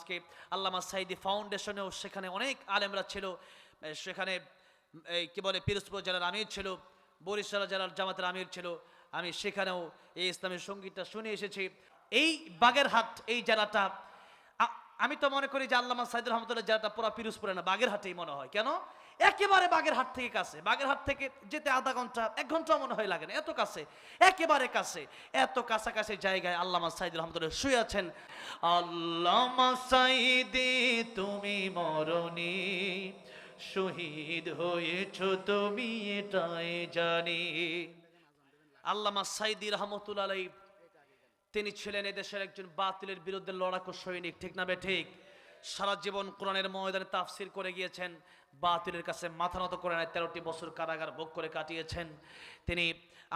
আজকে আল্লামা সাঈদী ফাউন্ডেশনেও, সেখানে অনেক আলেমরা ছিল, সেখানে কি বলে পিরোজপুর জেলার আমির ছিল, বরিশাল জেলার জামাতের আমির ছিল। আমি সেখানেও এই ইসলামের সঙ্গীতটা শুনে এসেছি। এই বাগেরহাট এই জেলাটা, আমি তো মনে করি যে আল্লামা সাঈদী রহমতুল্লাহ জেলাটা পুরো পিরোজপুরে না, বাগেরহাটেই মনে হয়। কেন? একেবারে বাগেরহাট থেকে কাছে, বাগেরহাট থেকে যেতে আধা ঘন্টা 1 ঘন্টাও মনে হয় লাগে না, এত কাছে, একেবারে কাছে। এত কাছাকাছি জায়গায় আল্লামা সাঈদী রহমতুল্লাহ শুয়ে আছেন। আল্লামা সাঈদী তুমি মরণি, শহীদ হয়েছ তুমি এটাই জানি। আল্লামা সাঈদী রহমতুল্লাহ আলাইহি তিনি ছিলেন এদেশের একজন বাতিলের বিরুদ্ধে লড়াকু সৈনিক, ঠিক না বেঠিক? সারা জীবন কোরআনের ময়দানে তাফসির করে গিয়েছেন, বাতিলের কাছে মাথা নত করে নাই, 13টি বছর কারাগার ভোগ করে কাটিয়েছেন। তিনি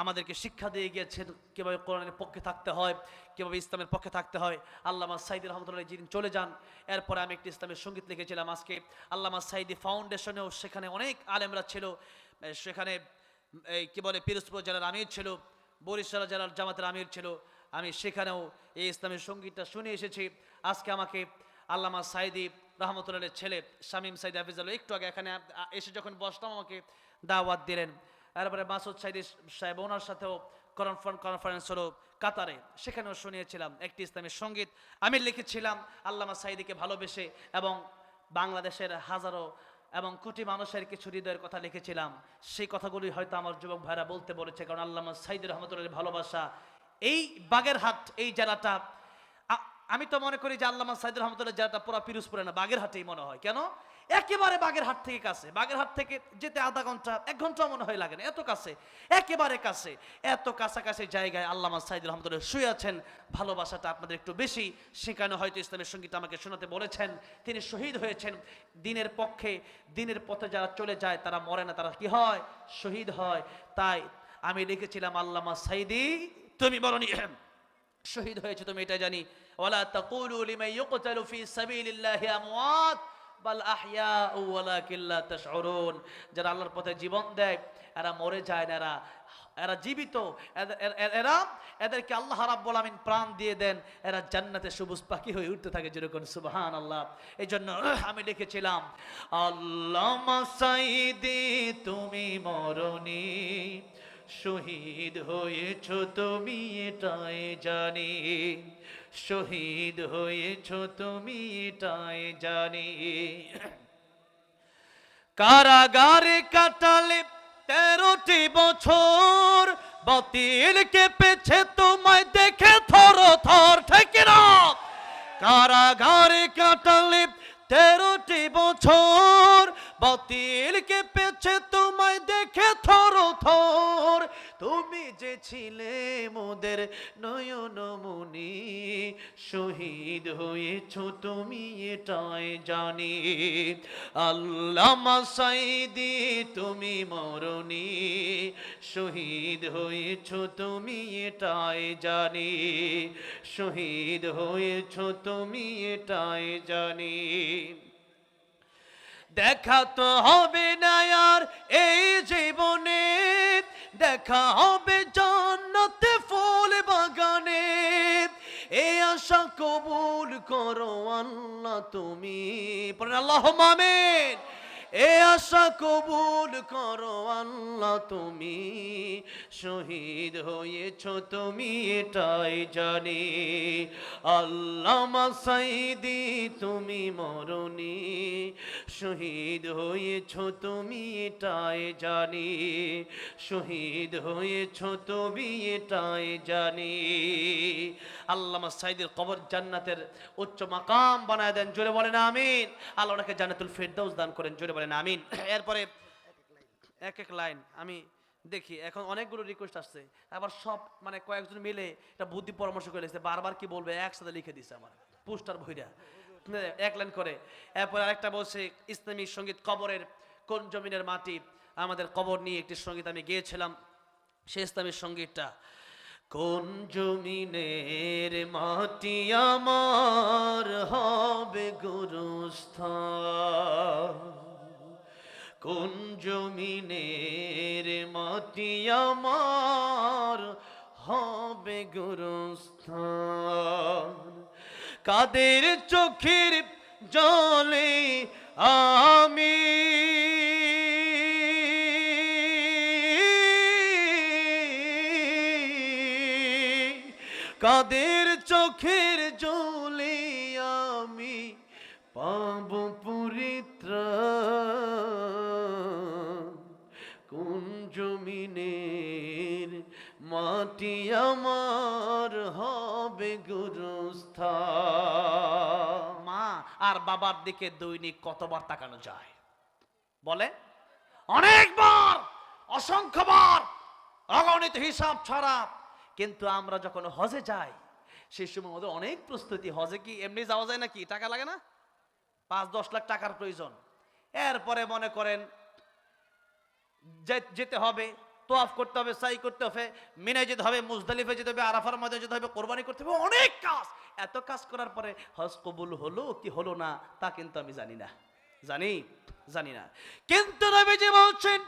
আমাদেরকে শিক্ষা দিয়ে গিয়েছেন কীভাবে কোরআনের পক্ষে থাকতে হয়, কীভাবে ইসলামের পক্ষে থাকতে হয়। আল্লামা সাঈদী রহমতুল্লাহ যেদিন চলে যান, এরপরে আমি একটি ইসলামের সঙ্গীত লিখেছিলাম। আজকে আল্লামা সাঈদী ফাউন্ডেশনেও, সেখানে অনেক আলেমরা ছিল, সেখানে কি বলে পিরোজপুর জেলার আমির ছিল, বরিশাল জেলার জামাতের আমির ছিল। আমি সেখানেও এই ইসলামের সঙ্গীতটা শুনে এসেছি। আজকে আমাকে আল্লামা সাঈদী রহমতুল্লাহের ছেলে শামীম সাঈদী হাফিজাল্লাহ একটু আগে এখানে এসে যখন বসলাম আমাকে দাওয়াত দিলেন। তারপরে মাসুদ সাঈদী সাহেব, ওনার সাথেও কনফারেন্স হলো কাতারে, সেখানেও শুনিয়েছিলাম একটি ইসলামের সঙ্গীত আমি লিখেছিলাম আল্লামা সাঈদীকে ভালোবেসে, এবং বাংলাদেশের হাজারো এবং কোটি মানুষের কিছু হৃদয়ের কথা লিখেছিলাম। সেই কথাগুলি হয়তো আমার যুবক ভাইরা বলতে বলেছে, কারণ আল্লামা সাঈদী রহমতুল্লাহের ভালোবাসা এই বাগেরহাট এই জেলাটা, আমি তো মনে করি যে আল্লামা সাঈদী রহমতুল্লাহ জেলাটা পুরো পিরোজপুরে না, বাগেরহাটেই মনে হয়। কেন? একেবারে বাগেরহাট থেকে কাছে, বাগেরহাট থেকে যেতে আধা ঘন্টা 1 ঘন্টাও মনে হয় লাগে না, এত কাছে, একেবারে কাছে। এত কাছাকাছি জায়গায় আল্লামা সাঈদী রহমতুল্লাহ শুয়ে আছেন। ভালোবাসাটা আপনাদের একটু বেশি, সেখানে হয়তো ইসলামের সঙ্গীত আমাকে শোনাতে বলেছেন। তিনি শহীদ হয়েছেন দিনের পক্ষে। দিনের পথে যারা চলে যায় তারা মরে না, তারা কি হয়? শহীদ হয়। তাই আমি লিখেছিলাম আল্লামা সাঈদী তুমি মরণি, শহীদ হয়েছে তুমি এটা জানি। ওয়ালা তাকুলু লিমান ইউকতালু ফি সাবিলিল্লাহি আমওয়াত বাল আহইয়াউ ওয়ালাকিন লা তাশউরুন। যারা আল্লাহর পথে জীবন দেয় এরা মরে যায় না, এরা জীবিত। এদেরকে আল্লাহ রাব্বুল আমিন প্রাণ দিয়ে দেন, এরা জান্নাতে সবুজ পাখি হয়ে উঠতে থাকে, যেরকম সুবহানাল্লাহ। এই জন্য আমি লিখেছিলাম আল্লামা সাঈদী তুমি মরণি, শহীদ হয়েছ তুমি এটাই জানি, শহীদ হয়েছ তুমি এটাই জানি। কারাগারে কাটালে 13টি বছর, বাতিল কেঁপেছে তোমায় দেখে থর থর, ঠিক না? কারাগারে কাটালে 13টি বছর, বাতিল কেঁপেছে তোমায় দেখে থর থর। তুমি যে ছিলে মোদের নয়নমণি, শহীদ হয়েছ তুমি এটাই জানি। আল্লামা সাঈদী তুমি মরণি, শহীদ হয়েছ তুমি এটাই জানি, শহীদ হয়েছ তুমি এটাই জানি। দেখা তো হবে না আর এই জীবনে, দেখা হবে জান্নাতে ফুল বাগানে। এই আশা কবুল করো আল্লাহ তুমি, পড়েন আল্লাহুম্মা আমিন। এ আশা কবুল করো আল্লাহ তুমি, শহীদ হয়েছ তুমি এটাই জানি। আল্লামা সাঈদী তুমি মরণি, শহীদ হয়েছ তুমি এটাই জানি, শহীদ হয়েছ তুমি এটাই জানি। আল্লামা সাঈদীর কবর জান্নাতের উচ্চ মাকাম বানায় দেন, জোরে বলেন আমিন। আল্লাহ ওনাকে জান্নাতুল ফেরদাউস দান করেন, জোরে বলেন আমিন। এরপরে এক এক লাইন আমি দেখি, এখন অনেকগুলো রিকোয়েস্ট আসছে, আবার সব মানে কয়েকজন মিলে একটা বুদ্ধি পরামর্শ করে লিখছে, বারবার কি বলবে একসাথে লিখে দিছে আমার পোস্টার ভইরা এক লাইন করে। এরপর আরেকটা বলছে ইসলামী সঙ্গীত, কবরের কোন জমিনের মাটি, আমাদের কবর নিয়ে একটি সঙ্গীত আমি গেয়েছিলাম। সেই ইসলামী সঙ্গীতটা, কোন জমিনের মাটি আমার হবে গুরুস্থান, কোন জমিনের মাটি আমার হবে গুরুস্থান, কাদের চোখের জলে আমি কাদের চোখের জলে আমি পাব পরিত্রাণ কোন জমিনের মাটি আমার হবে গুরুস্থান। মা আর বাবার দিকে দৈনিক কতবার তাকানো যায় বলে? অনেকবার, অসংখ্যবার, অগণিত হিসাব ছাড়া। কিন্তু আমরা যখন হজে যাই সেই সময় আমাদের অনেক প্রস্তুতি। হজে কি এমনি যাওয়া যায় নাকি? টাকা লাগে না? 5-10 লাখ টাকার প্রয়োজন। এরপরে মনে করেন যেতে হবে, তোয়াফ করতে হবে, সাই করতে হবে, মিনায় যেতে হবে, মুজদালিফে যেতে হবে, আরাফার মধ্যে যেতে হবে, কোরবানি করতে হবে, অনেক কাজ। এত কাজ করার পরে হজ কবুল হলো কি হলো না তা কিন্তু আমি জানি না। জানি না। কিন্তু নবীজি বলছেন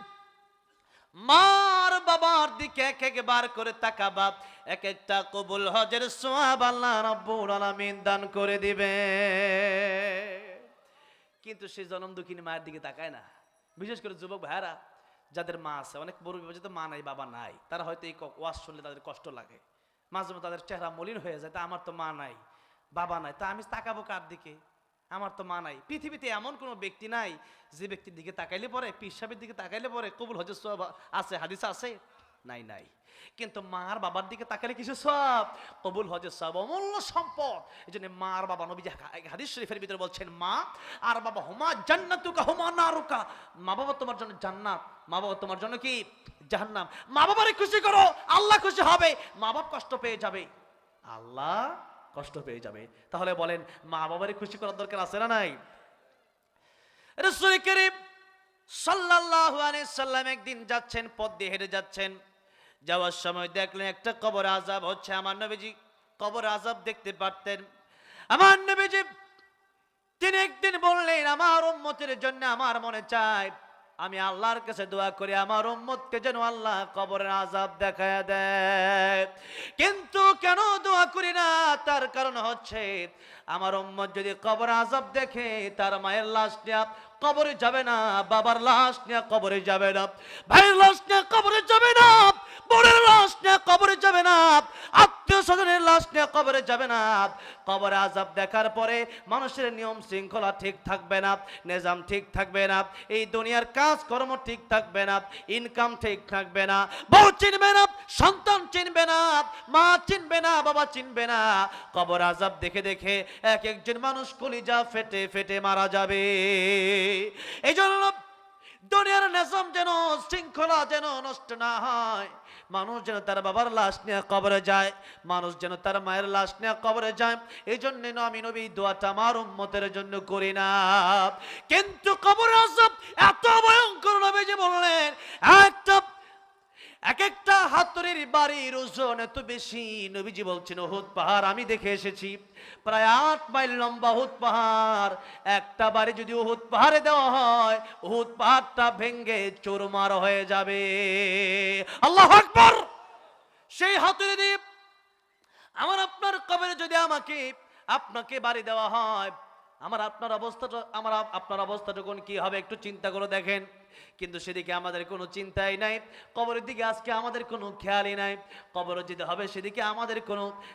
মার বাবার দিকে এক একবার করে তাকাবা, এক একটা কবুল হজের সওয়াব আল্লাহ রাব্বুল আলামিন দান করে দিবে। কিন্তু সেই জনম দুঃখিনী মায়ের দিকে তাকায় না। বিশেষ করে যুবক ভাইরা যাদের মা আছে, অনেক বড় বিপদ মা নাই বাবা নাই, তারা হয়তো এই ওয়াজ শুনলে তাদের কষ্ট লাগে, মাঝে মাঝে তাদের চেহারা মলিন হয়ে যায়। তা আমার তো মা নাই বাবা নাই, তা আমি তাকাবো কার দিকে? আমার তো মা নাই। পৃথিবীতে এমন কোনো ব্যক্তি নাই যে ব্যক্তির দিকে তাকাইলে পরে, পীর সাহেবের দিকে তাকাইলে পরে কবুল হজের সওয়াব আছে, হাদিস আছে? নাই। কিন্তু মার বাবার দিকে তাকালে কিছু সওয়াব, কবুল হজের সওয়াব, অমূল্য সম্পদ। এইজন্য মা আর বাবা, নবী হাদিস শরীফের ভিতরে বলছেন মা আর বাবা হুমা জান্নাতুকা হুমা নারুকা। মা বাবা তোমার জন্য জান্নাত, মা বাবা তোমার জন্য কি জাহান্নাম। মা বাবারে খুশি করো, আল্লাহ খুশি হবে। মা বাবা কষ্ট পেয়ে যাবে, আল্লাহ কষ্ট পেয়ে যাবে। তাহলে বলেন মা বাবারে খুশি করার দরকার আছে না নাই? রাসূল করিম সাল্লাল্লাহু আলাইহি সাল্লাম একদিন যাচ্ছেন, পথ দিয়ে হেঁটে যাচ্ছেন। যাওয়ার সময় দেখলেন একটা কবর আযাব হচ্ছে। আমার নবীজি কবর আযাব দেখতে পারতেন। আমার নবীজি তিনি একদিন বললেন আমার উম্মতের জন্য আমার মনে চায় আমি আল্লাহর কাছে দোয়া করি আমার উম্মতকে যেন আল্লাহ কবরের আযাব দেখায় দেয়। কিন্তু কেন দোয়া করি না? তার কারণ হচ্ছে আমার উম্মত যদি কবর আযাব দেখে তার মায়ের লাশ নিয়ে কবরে যাবে না, বাবার লাশ নিয়ে কবরে যাবে না, ভাইয়ের লাশ নিয়ে কবরে যাবে না, বোনের লাশ নিয়ে কবরে যাবে না, আত্মীয় স্বজনের লাশ নিয়ে কবরে যাবে না। কবরে আযাব দেখার পরে মানুষের নিয়ম শৃঙ্খলা ঠিক থাকবে না, নিজাম ঠিক থাকবে না, এই দুনিয়ার কাজকর্ম ঠিক থাকবে না, ইনকাম ঠিক থাকবে না, বউ চিনবে না, সন্তান চিনবে না, মা চিনবে না, বাবা চিনবে না। কবর আযাব দেখে দেখে এক একজন মানুষ কলিজা ফেটে ফেটে মারা যাবে। এই জন্য দুনিয়ার নিজাম যেন শৃঙ্খলা যেন নষ্ট না হয়, মানুষ যেন তার বাবার লাশ নিয়ে কবরে যায়, মানুষ যেন তার মায়ের লাশ নিয়ে কবরে যায়। এই জন্য আমি নবী দোয়াটা আমার উম্মতের জন্য করি না। কিন্তু কবর আযাব এত ভয়ঙ্কর, নবীজি বললেন এক একটা হাতুড়ির বাড়ির ওজন এত বেশি। নবীজি বলছেন উহুদ পাহাড় আমি দেখে এসেছি, প্রায় 8 মাইল লম্বা উহুদ পাহাড়। একটা বাড়ি যদি উহুদ পাহাড়ে দেওয়া হয়, উহুদ পাহাড়টা ভেঙে চুরমার হয়ে যাবে। আল্লাহু আকবার। সেই হাতুড়ি দিয়ে আমার আপনার কবরে যদি আপনাকে বাড়ি দেওয়া হয়, আমার আপনার অবস্থাটা কোন কি হবে একটু চিন্তা করে দেখেন। কিন্তু সেদিকে আমাদের কোনো চিন্তাই নাই, কবরের দিকে আজকে আমাদের কোনো খেয়ালই নাই। কবরে যেতে হবে সেদিকে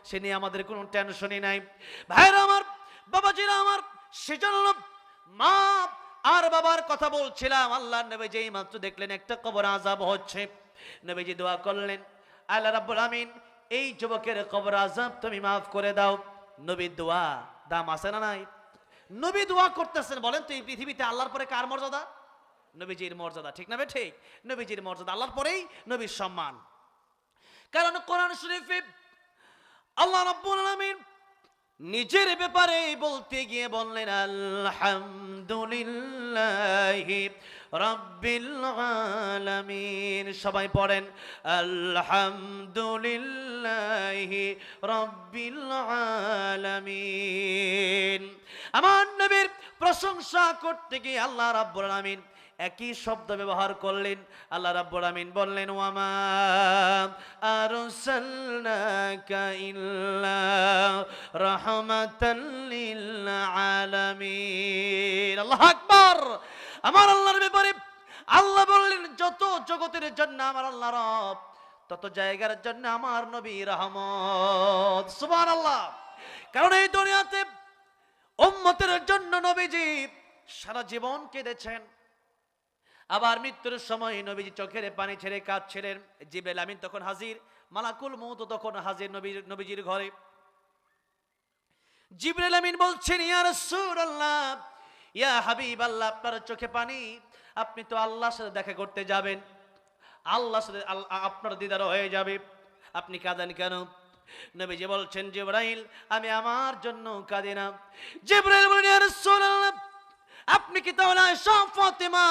সে নিয়ে আমাদের কোনো টেনশনই নাই। ভাইরা আমার, বাবাজিরা আমার, সেজন্য মা আর বাবার কথা বলছিলাম। আল্লাহর নবী যেই মাত্র দেখলেন একটা কবর আযাব হচ্ছে, নবীজি দোয়া করলেন আল্লাহ রাব্বুল আমিন এই যুবকের কবর আযাব তুমি মাফ করে দাও। নবীর দোয়া দাম আছে না নাই? নবী দোয়া করতেছেন। বলেন তো এই পৃথিবীতে আল্লাহর পরে কার মর্যাদা? নবীজির মর্যাদা, ঠিক না বে ঠিক? নবীজির মর্যাদা, আল্লাহর পরেই নবীর সম্মান। কারণ কোরআন শরীফে আল্লাহ রাব্বুল আলামিন নিজের ব্যাপারে বলতে গিয়ে বললেন আলহামদুলিল্লাহি রাব্বিল আলামিন। সবাই পড়েন আলহামদুলিল্লাহি রাব্বিল আলামিন। আমার নবীর প্রশংসা করতে গিয়ে আল্লাহ রাব্বুল আলামিন একই শব্দ ব্যবহার করলেন। আল্লাহ রাব্বুল আমিন বললেন, ওয়ামা আরসালনাকা ইল্লা রাহমাতাল লিল আলামিন। আল্লাহু আকবার। আমার আল্লাহর ব্যাপারে আল্লাহ বললেন, যত জগতের জন্য আমার আল্লাহ রব, তত জায়গার জন্য আমার নবী রহমত। সুবহানাল্লাহ। কারণ এই দুনিয়াতে উম্মতের জন্য নবীজি সারা জীবন কেঁদেছেন। আবার মৃত্যুর সময় নবীজি চোখের পানি ছেড়ে কাঁদছিলেন। জিবরাইল আমিন তখন হাজির, মালাকুল মউত তখন হাজির নবীজির ঘরে। জিবরাইল আমিন বলছেন, ইয়া রাসূলুল্লাহ, ইয়া হাবিবাল্লাহ, আপনার চোখে পানি, আপনি তো আল্লাহর সাথে দেখা করতে যাবেন, আল্লাহর সাথে আপনার দিদার হয়ে যাবে, আপনি কাঁদেন কেন? নবীজি বলছেন, জিবরাইল, আমি আমার জন্য কাঁদি না। জিবরাইল বলেন, ইয়া রাসূলুল্লাহ, আপনি কি তাহলে আয়েশা, ফাতেমা,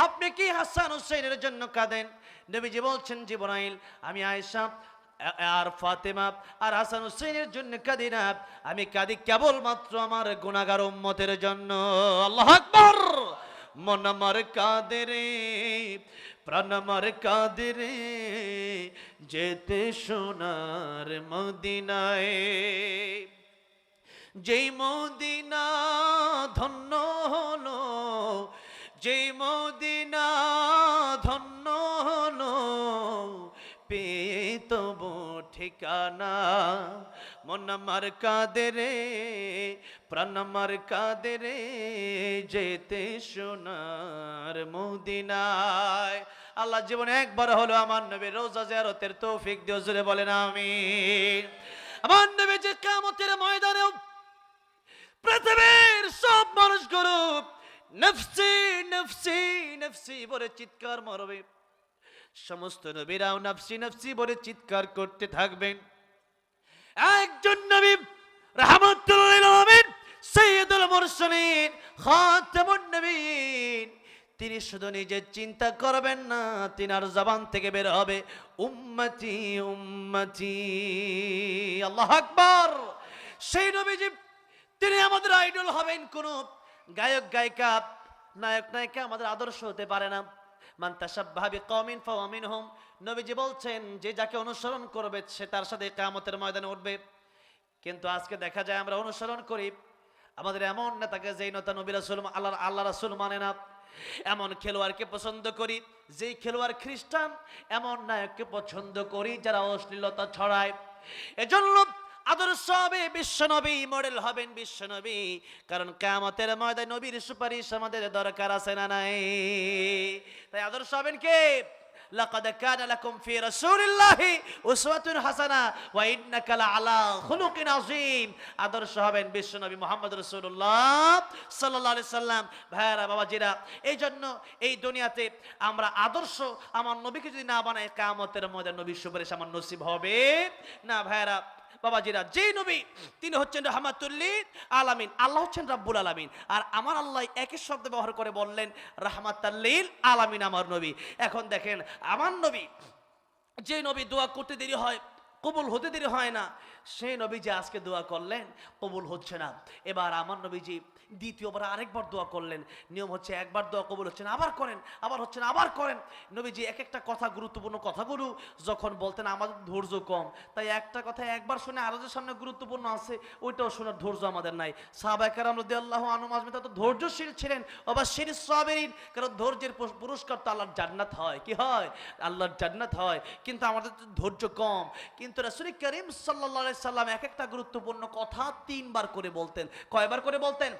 আপনি কি হাসান হুসাইনের জন্য কাঁদেন? নবীজি বলছেন, জিবরাইল, আমি আয়েশা আর ফাতেমা আর হাসান হুসাইনের জন্য কাঁদি না, আমি কাঁদি কেবলমাত্র আমার গুনাহগার উম্মতের জন্য। আল্লাহু আকবার। মন আমার কাঁদে রে, প্রাণ আমার কাঁদে রে, যেতে সোনার মদিনায়, যেই মদিনা ধন্য হলো, যেই মদিনা ধন্য হলো, পেয়ে তবু ঠিকানা। মন আমার কাঁদে রে, প্রাণ আমার কাঁদে রে, যেতে সোনার মদিনায়। আল্লাহ জীবনে একবার হলো আমার নবীর রওজা জিয়ারতের তৌফিক দিও, জোরে বলেন আমিন। আমার নবী যে কিয়ামতের ময়দানেও পৃথিবীর সব মানুষগুলো নফসি নফসি নফসি বলে চিৎকার মারবে, সমস্ত নবীরাও নফসি নফসি বলে চিৎকার করতে থাকবেন। একজন নবী রাহমাতুল লিল আলামিন, সাইয়্যিদুল মুরসালিন, খাতামুন নবীন, তিনি শুধু নিজে চিন্তা করবেন না, তিনার জবান থেকে বের হবে উম্মতি উম্মতি। আল্লাহু আকবার। সেই নবীজি তিনি আমাদের আইডল হবেন। কোন গায়ক গায়িকা, নায়ক নায়িকা আমাদের আদর্শ হতে পারে না। মান তাশাব্বাহা বিকওমিন ফাহুয়া মিনহুম। নবীজি বলছেন, যে যাকে অনুসরণ করবে সে তার সাথে কিয়ামতের ময়দানে উঠবে। কিন্তু আজকে দেখা যায় আমরা অনুসরণ করি আমাদের এমন নেতাকে, যেই নেতা নবী রাসূল আল্লাহ রাসূল মানে না, এমন খেলোয়াড়কে পছন্দ করি যেই খেলোয়াড় খ্রিস্টান, এমন নায়ককে পছন্দ করি যারা অশ্লীলতা ছড়ায়। এজন্য আদর্শ হবে বিশ্বনবী, মডেল হবেন বিশ্বনবী। কারণ কিয়ামতের ময়দানে নবীর সুপারিশ আমাদের দরকার আছে না নাই? তাই আদর্শ হবেন কে? লাকাদ কানা লাকুম ফি রাসূলিল্লাহি উসওয়াতুন হাসানাহ ওয়া ইন্নাকা লাআলা খুলুকিন আযীম। আদর্শ হবেন বিশ্বনবী মুহাম্মদ রাসূলুল্লাহ সাল্লাল্লাহু আলাইহি সাল্লাম। ভাইরা বাবাজিরা, এই জন্য এই দুনিয়াতে আমরা আদর্শ আমার নবীকে যদি না বানাই, কিয়ামতের ময়দানে নবীর সুপারিশ আমার নসিব হবে না। ভাইরা বাবাজিরা, যে নবী তিনি হচ্ছেন রাহমাতুল লিল আলামিন, আল্লাহ হচ্ছেন রাব্বুল আলামিন, আর আমার আল্লাহ একই শব্দ ব্যবহার করে বললেন রাহমাতুল লিল আলামিন আমার নবী। এখন দেখেন, আমার নবী, যে নবী দোয়া করতে দেরি হয়, কবুল হতে দেরি হয় না, সেই নবী যে আজকে দোয়া করলেন কবুল হচ্ছে না। এবার আমার নবীজি দ্বিতীয়বার আরেকবার দোয়া করলেন। নিয়ম হচ্ছে একবার দোয়া কবুল হচ্ছে না, আবার করেন, আবার হচ্ছে না, আবার করেন। নবীজি এক একটা কথা, গুরুত্বপূর্ণ কথাগুলো যখন বলতেন, আমাদের ধৈর্য কম, তাই একটা কথা একবার শুনে আরো যে সামনে গুরুত্বপূর্ণ আছে ওইটাও শোনার ধৈর্য আমাদের নাই। সাহাবায়ে কেরাম রাদিয়াল্লাহু আনহুম আজমাইন তো ধৈর্যশীল ছিলেন, ওয়াবাশশিরি সাবিরিন, কারণ ধৈর্যের পুরস্কার তো আল্লাহর জান্নাত হয়। কি হয়? আল্লাহর জান্নাত হয়। কিন্তু আমাদের তো ধৈর্য কম। কিন্তু রাসূল করিম সাল্লাল্লাহু আলাইহি সাল্লাম এক একটা গুরুত্বপূর্ণ কথা তিনবার করে বলতেন। কয়বার করে বলতেন?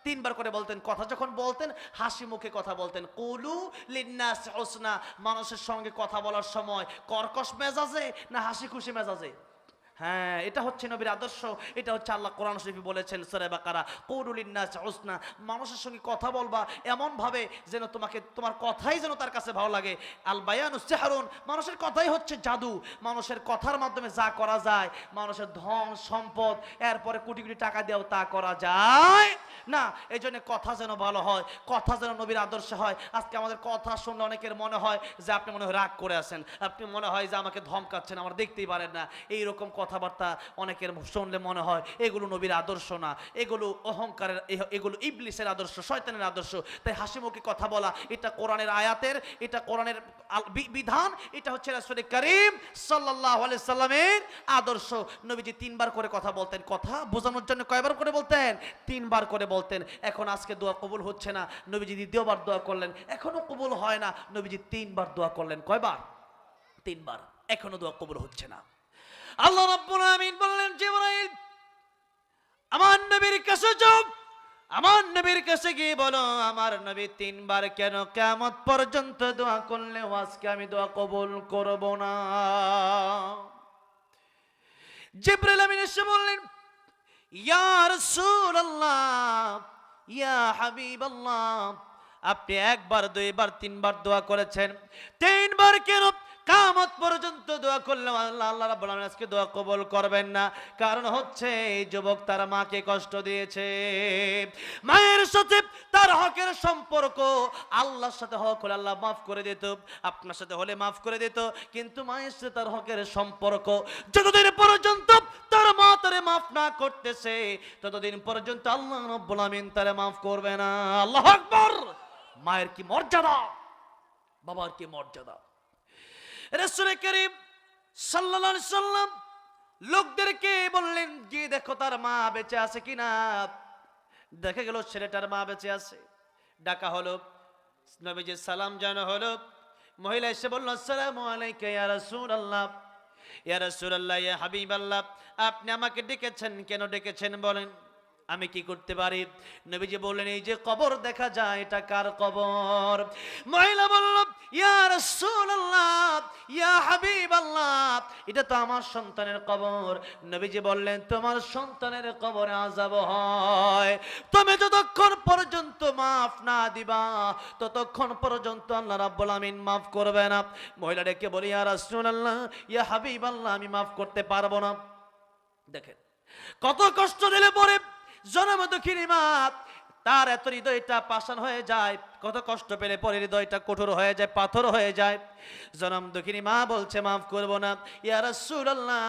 তিনবার করে বলতেন। কথা যখন বলতেন হাসি মুখে কথা বলতেন। কুলু লিন্নাস হুসনা, মানুষের সঙ্গে কথা বলার সময় কর্কশ মেজাজে না হাসি খুশি মেজাজে? হ্যাঁ, এটা হচ্ছে নবীর আদর্শ। এটা হচ্ছে আল্লাহ কোরআন শরীফে বলেছেন সূরা বাকারা, কুলু লিন্নাস হুসনা, মানুষের সঙ্গে কথা বলবা এমন ভাবে যেন তোমার কথাই যেন তার কাছে ভালো লাগে। আল বায়ানু সিহরুন, মানুষের কথাই হচ্ছে জাদু। মানুষের কথার মাধ্যমে যা করা যায়, মানুষের ধন সম্পদ, এরপরে কোটি কোটি টাকা দিয়েও তা করা যায়। না, এই জন্য কথা যেন ভালো হয়, কথা যেন নবীর আদর্শ হয়। আজকে আমাদের কথা শুনলে অনেকের মনে হয় যে আপনি মনে হয় রাগ করে আছেন, আপনি মনে হয় যে আমাকে ধমকাচ্ছেন, আমার দেখতেই পারেন না, এইরকম কথাবার্তা অনেকের শুনলে মনে হয় এগুলো নবীর আদর্শ না, এগুলো অহংকারের, এগুলো ইবলিসের আদর্শ, শয়তানের আদর্শ। তাই হাসিমুখে কথা বলা এটা কোরআনের আয়াতের, এটা কোরআনের বিধান, এটা হচ্ছে রাসূল করিম সাল্লাল্লাহু আলাইহি সাল্লামের আদর্শ। নবীজি 3 বার করে কথা বলতেন, কথা বোঝানোর জন্য কয়বার করে বলতেন? 3 বার করে বলতেন। এখন আজকে দোয়া কবুল হচ্ছে না, নবীজি দ্বিতীয়বার দোয়া করলেন, এখনো কবুল হয় না, নবীজি 3 বার দোয়া করলেন। কয়বার? 3 বার, এখনো দোয়া কবুল হচ্ছে না। আল্লাহ রাব্বুল আমিন বললেন, জিবরাইল আমার নবীর কাছে যাও, আমার নবীর কাছে গিয়ে বলো আমার নবী 3 বার কেন কিয়ামত পর্যন্ত দোয়া করলে আজকে আমি দোয়া কবুল করব না। জিবরাইল আমিন এসে বললেন, ইয়া রাসূলুল্লাহ, ইয়া হাবিবাল্লাহ, আপনি 1 বার 2 বার 3 বার দোয়া করেছেন, 3 বার কেন কিয়ামত পর্যন্ত দোয়া করলে আল্লাহ রাব্বুল আমিন আজকে দোয়া কবুল করবেন না? কারণ হচ্ছে এই যুবক তার মাকে কষ্ট দিয়েছে, মায়ের সাথে তার হকের সম্পর্ক, আল্লাহর সাথে হক হলে আল্লাহ মাফ করে দিত, আপনার সাথে হলে মাফ করে দিত, কিন্তু মায়ের সাথে তার হকের সম্পর্ক যতদিন পর্যন্ত তার মা তারে মাফ না করতেছে ততদিন পর্যন্ত আল্লাহ রাব্বুল আমিন তারে মাফ করবে না। আল্লাহু আকবার! মায়ের কি মর্যাদা, বাবার কি মর্যাদা। রাসূল করিম সাল্লাল্লাহু আলাইহি সাল্লাম লোকদেরকে বললেন, গিয়ে দেখো তার মা বেঁচে আছে কিনা। দেখা গেল ছেলেটার মা বেঁচে আছে। ডাকা হলো, নবীজি সালাম জানা হলো। মহিলা এসে বলল, আসসালামু আলাইকা ইয়া রাসূলুল্লাহ, ইয়া রাসূলুল্লাহ, ইয়া হাবিবাল্লাহ, আপনি আমাকে ডেকেছেন, কেন ডেকেছেন বলেন, আমি কি করতে পারি? নবীজি বললেন, এই যে কবর দেখা যায় এটা কার কবর? মহিলা বলল, ইয়া রাসূলুল্লাহ, ইয়া হাবিবাল্লাহ, এটা তো আমার সন্তানের কবর। নবীজি বললেন, তোমার সন্তানের কবরে আযাব হয়, তুমি যতক্ষণ পর্যন্ত মাফ না দিবা ততক্ষণ পর্যন্ত আল্লাহ রাব্বুল আমিন মাফ করবে না। মহিলা ডেকে বলি, ইয়া রাসূলুল্লাহ, ইয়া হাবিবাল্লাহ, আমি মাফ করতে পারবো না। দেখেন কত কষ্ট দিলে পরে জনম দুঃখিনী মা, তার এত হৃদয়টা পাষাণ হয়ে যায়, কত কষ্ট পেলে পরে হৃদয়টা কঠোর হয়ে যায়, পাথর হয়ে যায়। জনম দুঃখিনী মা বলছে, মাফ করব না। ইয়া রাসূলুল্লাহ,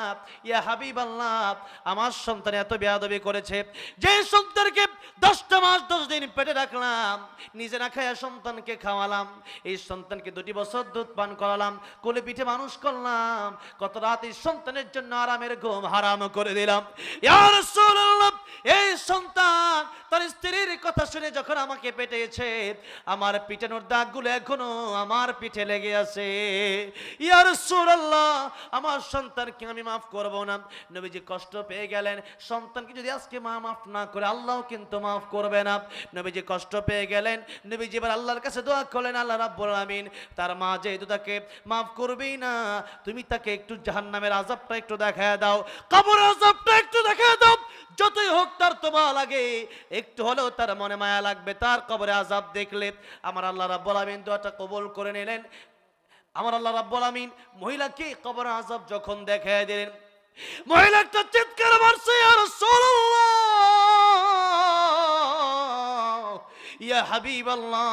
ইয়া হাবিবাল্লাহ, আমার সন্তান এত বেয়াদবি করেছে, যে সন্তানকে 10টা মাস 10 দিন পেটে রাখলাম, নিজে না খায়া সন্তানকে খাওয়ালাম, এই সন্তানকে 2 বছর দুধ পান করালাম, কোলে পিঠে মানুষ করলাম, কত রাত এই সন্তানের জন্য আরামের ঘুম হারাম করে দিলাম। ইয়া রাসূলুল্লাহ, এই সন্তান তার স্ত্রীর কথা শুনে যখন আমাকে পেটেছে, আমার পিটানোর দাগগুলো এখনো আমার পিঠে লেগে আছে। ইয়া রাসূলুল্লাহ, আমার সন্তানকে আমি মাফ করব না। নবীজি কষ্ট পেয়ে গেলেন, সন্তানকে যদি আজকে মা মাফ না করে আল্লাহও কিন্তু মাফ করবে না। নবীজি কষ্ট পেয়ে গেলেন, নবীজি এবার আল্লাহর কাছে দোয়া করলেন, আল্লাহ রাব্বুল আমিন, তার মা যেহেতু তাকে মাফ করবেই না, তুমি তাকে একটু জাহান্নামের আযাবটা একটু দেখায় দাও, কবরের আযাবটা একটু দেখায় দাও। যতই হোক তার তোমা লাগে, একটু হলেও তার মনে মায়া লাগবে তার কবরে আযাব দেখলে। আমার আল্লাহ রাব্বুল আমিন দোয়াটা কবুল করে নিলেন। আমার আল্লাহ রাব্বুল আমিন মহিলাকে কবরে আযাব যখন দেখায় দিলেন, মহিলা একটা চিৎকার মারছে, ইয়া রাসূলুল্লাহ, ইয়া হাবিবাল্লাহ,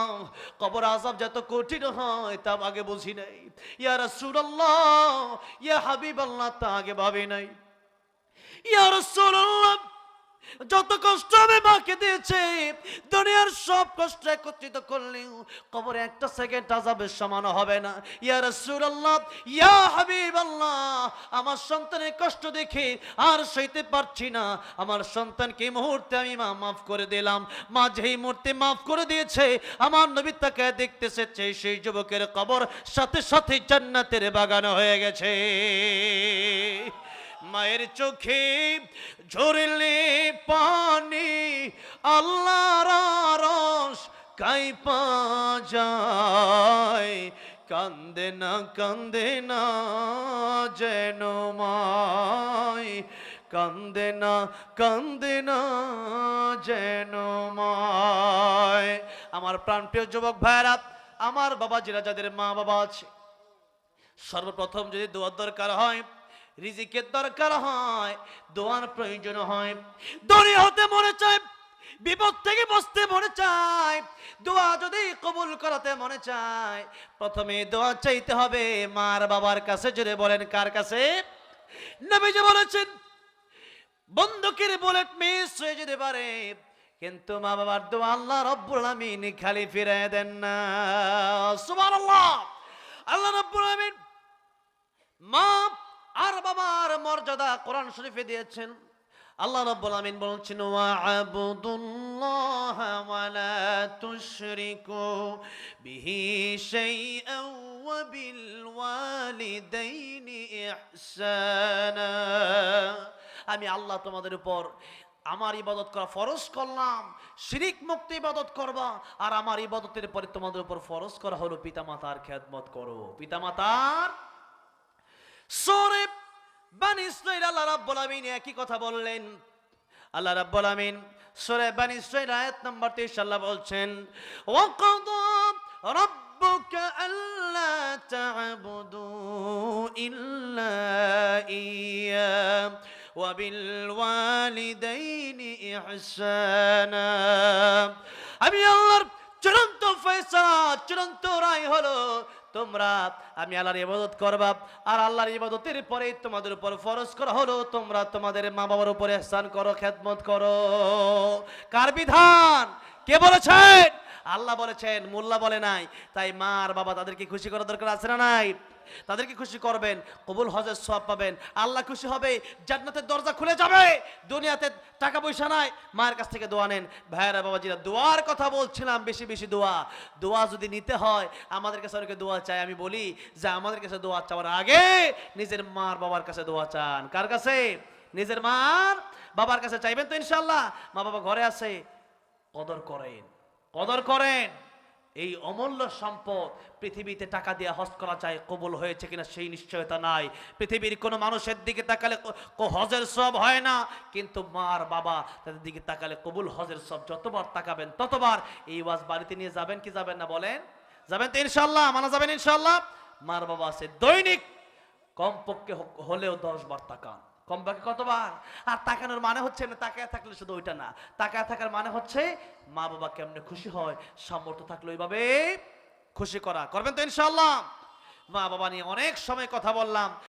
কবর আযাব যত কঠিন হয় তা আগে বুঝি নাই। ইয়া রাসূলুল্লাহ, ইয়া হাবিবাল্লাহ, তা আগে ভাবি নাই। ইয়া রাসূলুল্লাহ, যত কষ্ট আমি মাকে দিয়েছে, দুনিয়ার সব কষ্ট একত্রিত করলেও কবরে একটা সেকেন্ড আযাবের সমান হবে না। ইয়া রাসূলুল্লাহ, ইয়া হাবিবাল্লাহ, আমার সন্তানের কষ্ট দেখে আর সইতে পারছি না, আমার সন্তানকে এই মুহূর্তে আমি মাফ করে দিলাম। মা যেই মুহূর্তে মাফ করে দিয়েছে, আমার নবী তাকে দেখতেছে, সেই যুবকের কবর সাথে সাথে জান্নাতের বাগান হয়ে গেছে। মায়ের চোখে ঝরলে পানি, আল্লাহর আরশ কাঁইপা যায়, কান্দে না যেন মায়, কান্দে না যেন মায়। আমার প্রাণপ্রিয় যুবক ভাইরা, আমার বাবা যারা, যাদের মা বাবা আছে, সর্বপ্রথম যদি দোয়ার দরকার হয়, রিজিকের দরকার হয়, দোয়ার প্রয়োজন হয়, দুনিয়া হতে মনে চায় বিপদ থেকে বাঁচতে মনে চায়, দোয়া যদি কবুল করাতে মনে চায়, প্রথমে দোয়া চাইতে হবে মার বাবার কাছে। জোরে বলেন কার কাছে? নবীজি বলেছেন বন্দুকের বুলেট মিস হয়ে যেতে পারে, কিন্তু মা বাবার দোয়া আল্লাহ রাব্বুল আলামিন খালি ফিরিয়ে দেন না। সুবহানাল্লাহ। আল্লাহ রাব্বুল আলামিন মা আর বাবার মর্যাদা কোরআন শরীফে দিয়েছেন। আল্লাহ রাব্বুল আলামিন বলছেন ওয়া'বুদুল্লাহ ওয়া লা তুশরিকু বিহি শাইআন ওয়া বিল ওয়ালিদাইনি ইহসানা। আমি আল্লাহ তোমাদের উপর আমার ইবাদত করা ফরজ করলাম, শিরিক মুক্ত ইবাদত করবা, আর আমার ইবাদতের পরে তোমাদের উপর ফরজ করা হলো পিতামাতার খেদমত করো। পিতামাতার সূরা বানি ইসরাঈল আল্লাহ রাব্বুল আলামিন একই কথা বললেন। আল্লাহ রাব্বুল আলামিন সূরা বানি ইসরাঈল আয়াত নম্বর 23 আল্লাহ বলছেন ওয়া ক্বাদা রাব্বুকা আল্লা তা'বুদু ইল্লা ইয়্যা ওয়া বিল ওয়ালিদাইনি ইহসানা। আমি আল্লাহর চূড়ান্ত ফয়সালা, চূড়ান্ত রায় হলো তোমরা আমি আল্লাহর ইবাদত করবা, আর আল্লাহর ইবাদতের পরে তোমাদের উপর ফরজ করা হলো তোমরা তোমাদের মা বাবার উপর ইহসান করো, খেদমত করো। কার বিধান? কে বলেছেন? আল্লাহ বলেছেন, মোল্লা বলে নাই। তাই মা আর বাবা তাদেরকে খুশি করার দরকার আছে না নাই? তাদেরকে খুশি করবেন, কবুল হজের সওয়াব পাবেন, আল্লাহ খুশি হবে, জান্নাতের দরজা খুলে যাবে। দুনিয়াতে টাকা পয়সা নাই, মায়ের কাছ থেকে দোয়া নেন। ভাইরা বাবাজিরা, দোয়ার কথা বলছিলাম, বেশি বেশি দোয়া। দোয়া যদি নিতে হয়, আমাদের কাছে অনেকে দোয়া চায়। আমি বলি যে আমাদের কাছে দোয়া চাওয়ার আগে নিজের মার বাবার কাছে দোয়া চান। কার কাছে? নিজের মার বাবার কাছে চাইবেন তো ইনশাআল্লাহ। মা বাবা ঘরে আছে, কদর করেন, কদর করেন। এই অমূল্য সম্পদ। পৃথিবীতে টাকা দিয়ে হজ করা যায়, কবুল হয়েছে কিনা সেই নিশ্চয়তা নাই। পৃথিবীর কোনো মানুষের দিকে তাকালে হজের সব হয় না, কিন্তু মার বাবা তাদের দিকে তাকালে কবুল হজের সব। যতবার তাকাবেন ততবার। এই ওয়াজ বাড়িতে নিয়ে যাবেন কি যাবেন না বলেন? যাবেন তো ইনশাআল্লাহ? মানা যাবেন ইনশাআল্লাহ? মার বাবা আছে, দৈনিক কমপক্ষে হলেও 10 বার তাকান। কমপক্ষে কতবার? আর তাকানোর মানে হচ্ছে না তাকায় থাকলে শুধু ওইটা না, তাকায় থাকার মানে হচ্ছে মা বাবা কেমনে খুশি হয়, সামর্থ্য থাকলে ওইভাবে খুশি করা। করবেন তো ইনশাআল্লাহ? মা বাবা নিয়ে অনেক সময় কথা বললাম।